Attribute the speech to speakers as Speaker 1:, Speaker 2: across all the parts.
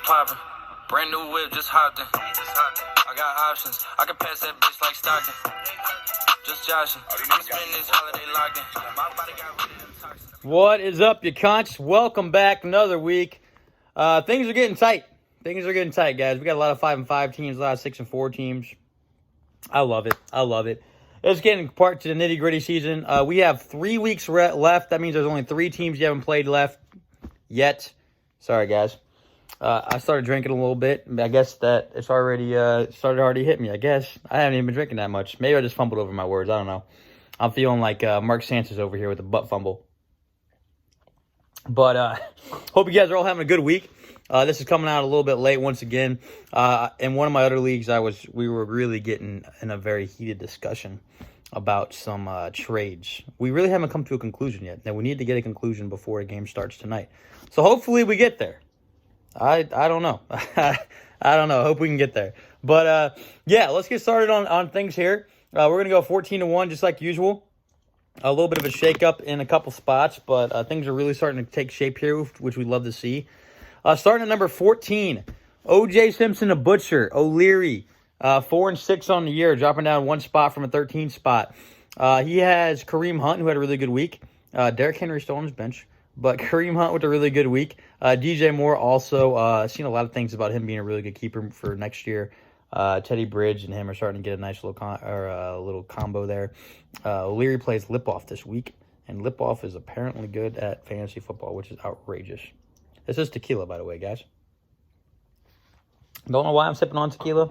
Speaker 1: poppin'. Brand new whip, just hopped in. I got options. I can pass that bitch like Stockton. Just joshing. I'm spending this holiday locked in. My body got rid of them toxins. What is up, you cunts? Welcome back another week. Things are getting tight. Things are getting tight, guys. We got a lot of 5-5 teams, a lot of 6-4 teams. I love it. I love it. It's getting part to the nitty-gritty season. We have 3 weeks left. That means there's only 3 teams you haven't played left yet. Sorry, guys. I started drinking a little bit. I guess that it's already started hit me, I guess. I haven't even been drinking that much. Maybe I just fumbled over my words. I don't know. I'm feeling like Mark Sanchez over here with a butt fumble. But hope you guys are all having a good week. This is coming out a little bit late once again. In one of my other leagues, we were really getting in a very heated discussion about some trades. We really haven't come to a conclusion yet. Now we need to get a conclusion before a game starts tonight. So hopefully we get there. I don't know. I don't know. I hope we can get there. But yeah, let's get started on things here. We're gonna go 14-1 just like usual. A little bit of a shakeup in a couple spots, but things are really starting to take shape here, which we love to see. Starting at number 14, O.J. Simpson, a butcher. O'Leary, 4-6 on the year, dropping down 1 spot from a 13 spot. He has Kareem Hunt, who had a really good week. Derrick Henry still on his bench, but Kareem Hunt with a really good week. DJ Moore also seen a lot of things about him being a really good keeper for next year. Teddy Bridge and him are starting to get a nice little combo there. O'Leary plays Lip-Off this week, and Lip-Off is apparently good at fantasy football, which is outrageous. This is tequila, by the way, guys. Don't know why I'm sipping on tequila,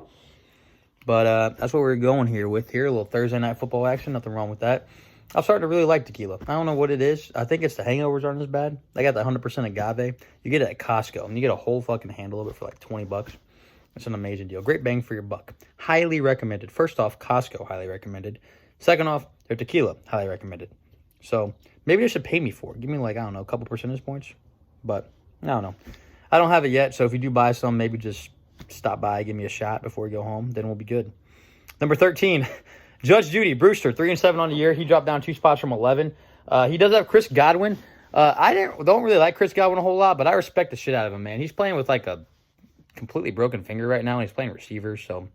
Speaker 1: but that's what we're going here with here. A little Thursday night football action. Nothing wrong with that. I'm starting to really like tequila. I don't know what it is. I think it's the hangovers aren't as bad. I got the 100% agave. You get it at Costco, and you get a whole fucking handle of it for like $20. It's an amazing deal. Great bang for your buck. Highly recommended. First off, Costco, highly recommended. Second off, their tequila, highly recommended. So maybe they should pay me for it. Give me like, I don't know, a couple percentage points. But I don't know. I don't have it yet, so if you do buy some, maybe just stop by, give me a shot before we go home. Then we'll be good. Number 13, Judge Judy Brewster, 3-7 on the year. He dropped down 2 spots from 11. He does have Chris Godwin. I don't really like Chris Godwin a whole lot, but I respect the shit out of him, man. He's playing with like a completely broken finger right now, and he's playing receivers, so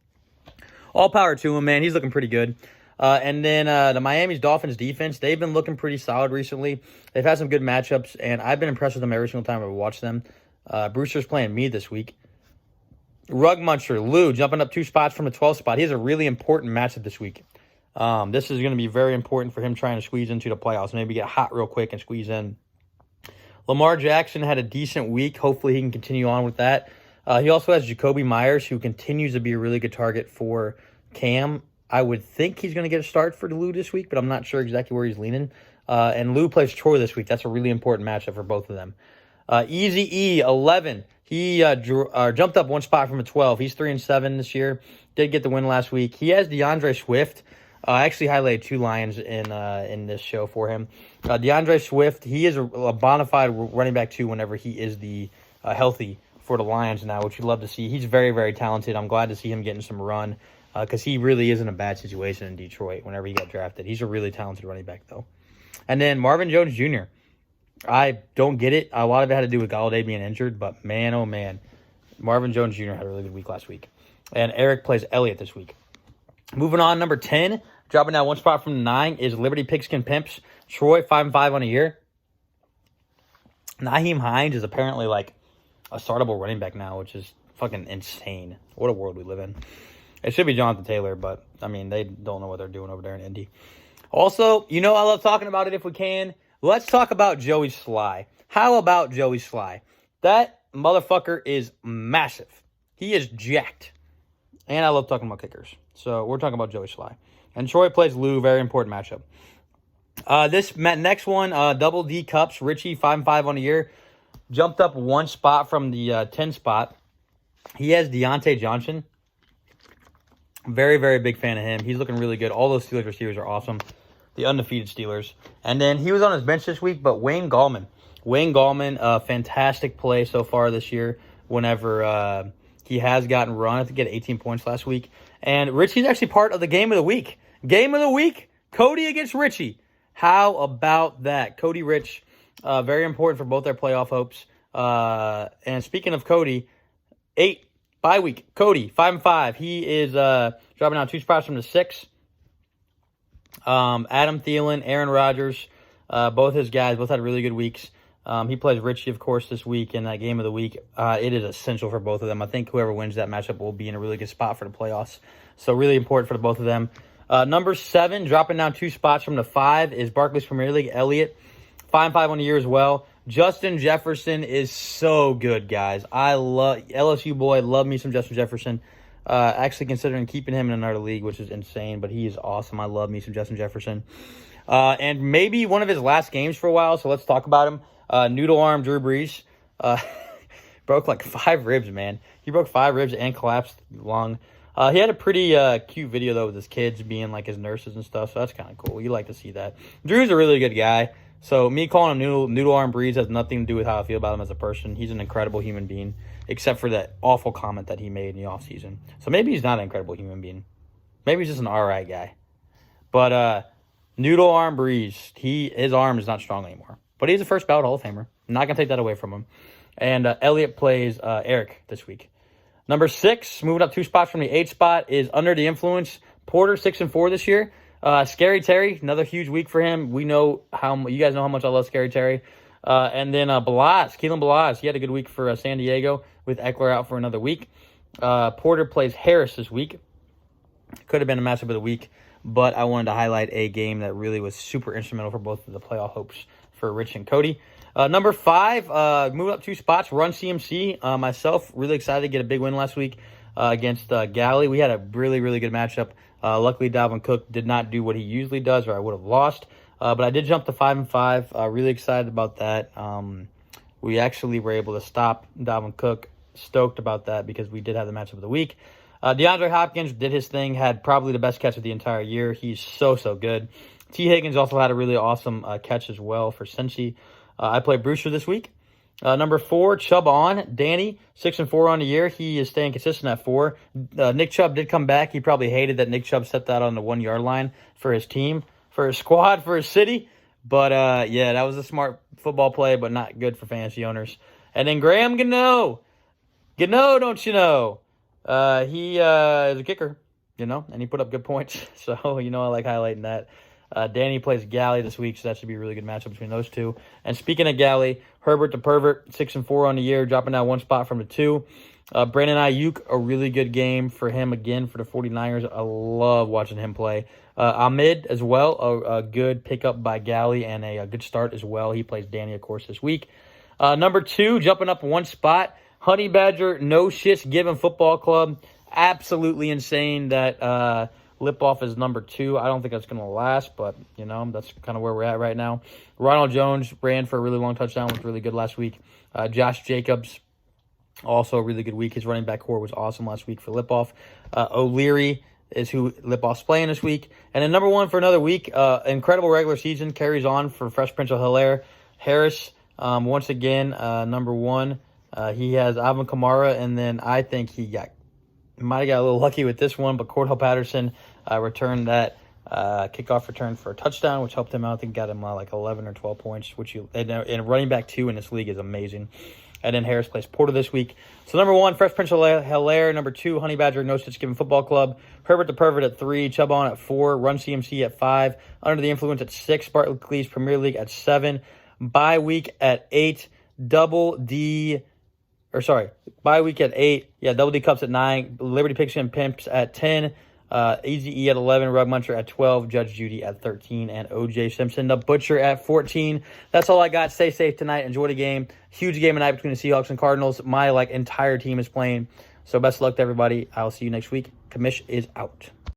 Speaker 1: all power to him, man. He's looking pretty good. And then the Miami Dolphins defense, they've been looking pretty solid recently. They've had some good matchups, and I've been impressed with them every single time I've watched them. Brewster's playing me this week. Rug Muncher, Lou, jumping up 2 spots from the 12th spot. He has a really important matchup this week. This is going to be very important for him trying to squeeze into the playoffs. Maybe get hot real quick and squeeze in. Lamar Jackson had a decent week. Hopefully he can continue on with that. He also has Jacoby Myers, who continues to be a really good target for Cam. I would think he's going to get a start for Lou this week, but I'm not sure exactly where he's leaning. And Lou plays Troy this week. That's a really important matchup for both of them. Easy E, 11. He jumped up 1 spot from a 12. He's 3-7 this year. Did get the win last week. He has DeAndre Swift. I actually highlighted 2 Lions in this show for him. DeAndre Swift, he is a bona fide running back too whenever he is the healthy for the Lions now, which you love to see. He's very, very talented. I'm glad to see him getting some run because he really is in a bad situation in Detroit whenever he got drafted. He's a really talented running back, though. And then Marvin Jones Jr. I don't get it. A lot of it had to do with Galladay being injured, but man, oh man, Marvin Jones Jr. had a really good week last week. And Eric plays Elliott this week. Moving on, number 10, dropping down 1 spot from 9 is Liberty Pigskin Pimps. Troy, 5-5 on a year. Nyheim Hines is apparently like a startable running back now, which is fucking insane. What a world we live in. It should be Jonathan Taylor, but, I mean, they don't know what they're doing over there in Indy. Also, I love talking about it if we can. Let's talk about Joey Sly. How about Joey Sly? That motherfucker is massive. He is jacked. And I love talking about kickers. So, we're talking about Joey Sly. And Troy plays Lou, very important matchup. This next one, Double D Cups, Richie, 5-5 on a year. Jumped up 1 spot from the 10 spot. He has Deontay Johnson. Very, very big fan of him. He's looking really good. All those Steelers receivers are awesome. The undefeated Steelers. And then he was on his bench this week, but Wayne Gallman. Wayne Gallman, fantastic play so far this year whenever he has gotten run. I think he had 18 points last week. And Richie's actually part of the game of the week. Game of the week, Cody against Richie. How about that? Cody Rich, very important for both their playoff hopes. And speaking of Cody, 8, bye week. Cody, 5-5. He is dropping down 2 spots from the 6. Adam Thielen, Aaron Rodgers, both his guys, both had really good weeks. He plays Richie, of course, this week in that game of the week. It is essential for both of them. I think whoever wins that matchup will be in a really good spot for the playoffs. So really important for the both of them. Number 7, dropping down 2 spots from the 5, is Barclays Premier League, Elliott. 5-5 on the year as well. Justin Jefferson is so good, guys. I love LSU boy. Love me some Justin Jefferson. Actually considering keeping him in another league, which is insane, but he is awesome. I love me some Justin Jefferson. And maybe one of his last games for a while, so let's talk about him. Noodle arm Drew Brees. Broke like 5 ribs, man. He broke 5 ribs and collapsed lung. He had a pretty cute video, though, with his kids being like his nurses and stuff, so that's kind of cool. You like to see that. Drew's a really good guy. So me calling him Noodle Arm Breeze has nothing to do with how I feel about him as a person. He's an incredible human being, except for that awful comment that he made in the offseason. So maybe he's not an incredible human being. Maybe he's just an all right guy. But Noodle Arm Breeze, his arm is not strong anymore. But he's a first ballot Hall of Famer. I'm not going to take that away from him. And Elliott plays Eric this week. Number 6, moving up 2 spots from the 8 spot, is Under the Influence. Porter, 6-4 this year. Scary Terry, another huge week for him. We know you guys know how much I love Scary Terry. And then Keelan Balazs, he had a good week for San Diego with Eckler out for another week. Porter plays Harris this week. Could have been a matchup of the week, but I wanted to highlight a game that really was super instrumental for both of the playoff hopes for Rich and Cody. Number 5, moved up 2 spots, Run CMC. Myself, really excited to get a big win last week against Galley. We had a really, really good matchup. Luckily, Dalvin Cook did not do what he usually does, or I would have lost. But I did jump to 5-5. Really excited about that. We actually were able to stop Dalvin Cook. Stoked about that because we did have the matchup of the week. DeAndre Hopkins did his thing, had probably the best catch of the entire year. He's so good. T. Higgins also had a really awesome catch as well for Cincy. I played Brewster this week. Number 4, Chubb on. Danny, 6-4 on the year. He is staying consistent at 4. Nick Chubb did come back. He probably hated that Nick Chubb set that on the 1-yard line for his team, for his squad, for his city. But, yeah, that was a smart football play, but not good for fantasy owners. And then Graham Gano. Gano, don't you know? He is a kicker, and he put up good points. So, I like highlighting that. Danny plays Galley this week, so that should be a really good matchup between those two. And speaking of Galley, Herbert the Pervert, 6-4 on the year, dropping down 1 spot from the 2. Brandon Ayuk, a really good game for him again for the 49ers. I love watching him play. Ahmed as well, a good pickup by Galley and a good start as well. He plays Danny, of course, this week. Number 2, jumping up 1 spot, Honey Badger, No Shits Given Football Club. Absolutely insane that Lip-Off is number 2. I don't think that's going to last, but, that's kind of where we're at right now. Ronald Jones ran for a really long touchdown, was really good last week. Josh Jacobs, also a really good week. His running back core was awesome last week for Lip-Off. O'Leary is who Lip-Off's playing this week. And then number 1 for another week, incredible regular season, carries on for Fresh Prince of Hilaire. Harris, once again, number 1. He has Alvin Kamara, and then I think he might have got a little lucky with this one, but Cordell Patterson returned that kickoff return for a touchdown, which helped him out. I think got him like 11 or 12 points, and running back 2 in this league is amazing. And then Harris plays Porter this week. So number 1, Fresh Prince of Hilaire. Number 2, Honey Badger, No Stitch Given Football Club. Herbert the Pervert at 3. Chubb on at 4. Run CMC at 5. Under the Influence at 6. Barclays Premier League at 7. Bye week at 8. Bye week at 8. Yeah, Double D Cups at 9. Liberty Picks and Pimps at 10. Easy E at 11. Rug Muncher at 12. Judge Judy at 13. And OJ Simpson, the Butcher, at 14. That's all I got. Stay safe tonight. Enjoy the game. Huge game tonight between the Seahawks and Cardinals. My entire team is playing. So best of luck to everybody. I'll see you next week. Commish is out.